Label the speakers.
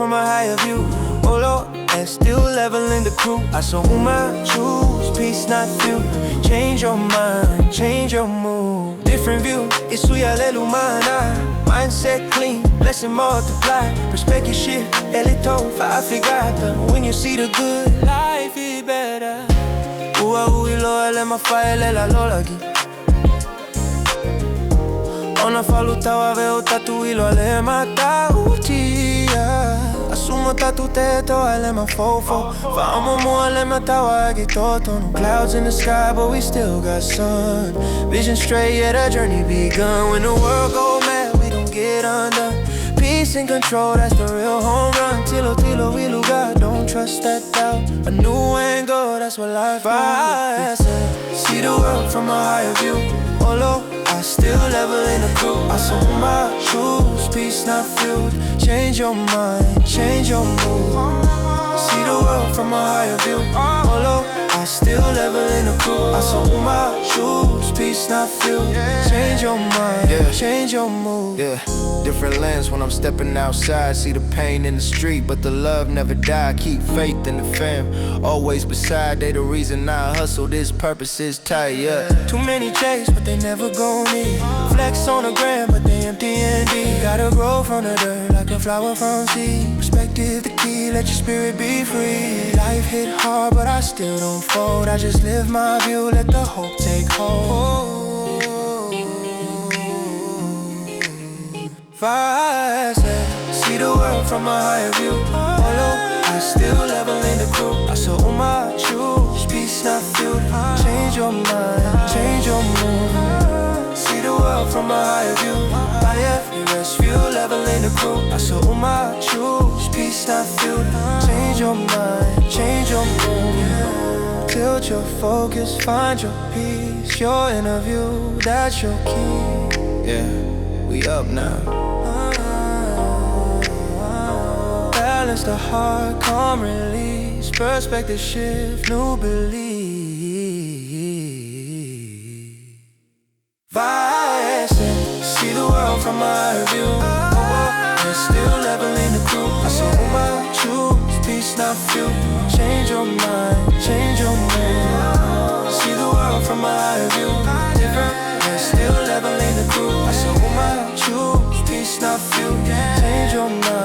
Speaker 1: from a higher view. Oh Lord, and still leveling the crew. I saw Uma choose peace, not few. Change your mind, change your mood. Different view, isuya lelumana. Mindset clean, blessing multiply. Respect your shit, elito faafigata. When you see the good, life is better. Ua ilo ele mafaele la lolagi. Ona falutawa veo tatu ilo ale matautia. Asumo tatu teto ale mafofo. Famo mo ale matawa gitoto. No clouds in the sky but we still got sun. Vision straight, yeah, the journey begun. When the world go mad, we don't get undone. Peace and control, that's the real home run. Tilo, tilo, we God, don't trust that doubt. A new angle, that's what life is. See the world from a higher view. Although I still level in the crew. I saw my shoes, peace not filled. Change your mind, change your mood. See the world from a higher view. Although I still level in the crew. I saw my shoes, peace not filled. Change your mind, change your mood.
Speaker 2: Yeah, different lens when I'm stepping outside. See the pain in the street, but the love never die. Keep faith in the fam, always beside. They the reason I hustle, this purpose is tight, yeah.
Speaker 1: Too many chase, but they never gon' need. Flex on the gram, but they empty and deep. Gotta grow from the dirt like a flower from seed. Perspective the key, let your spirit be free. Life hit hard, but I still don't fold. I just live my view, let the hope take hold. Fast, see the world from a higher view. Although I still level in the crew. I saw all my shoes, peace not filled. Change your mind, change your mood. See the world from a higher view. By every rescue, level in the crew. I saw all my shoes, peace not filled. Change your mind, change your mood. Tilt your focus, find your peace. Your inner view, that's your key.
Speaker 2: Yeah, we up now.
Speaker 1: Balance the heart, calm release. Perspective shift, new belief. Vibes, see the world from my view. And still leveling the crew. I saw my shoes, peace not few. Change your mind, change your mood. See the world from my view. Different, and still leveling the crew. I saw my shoes, peace not few. Change your mind.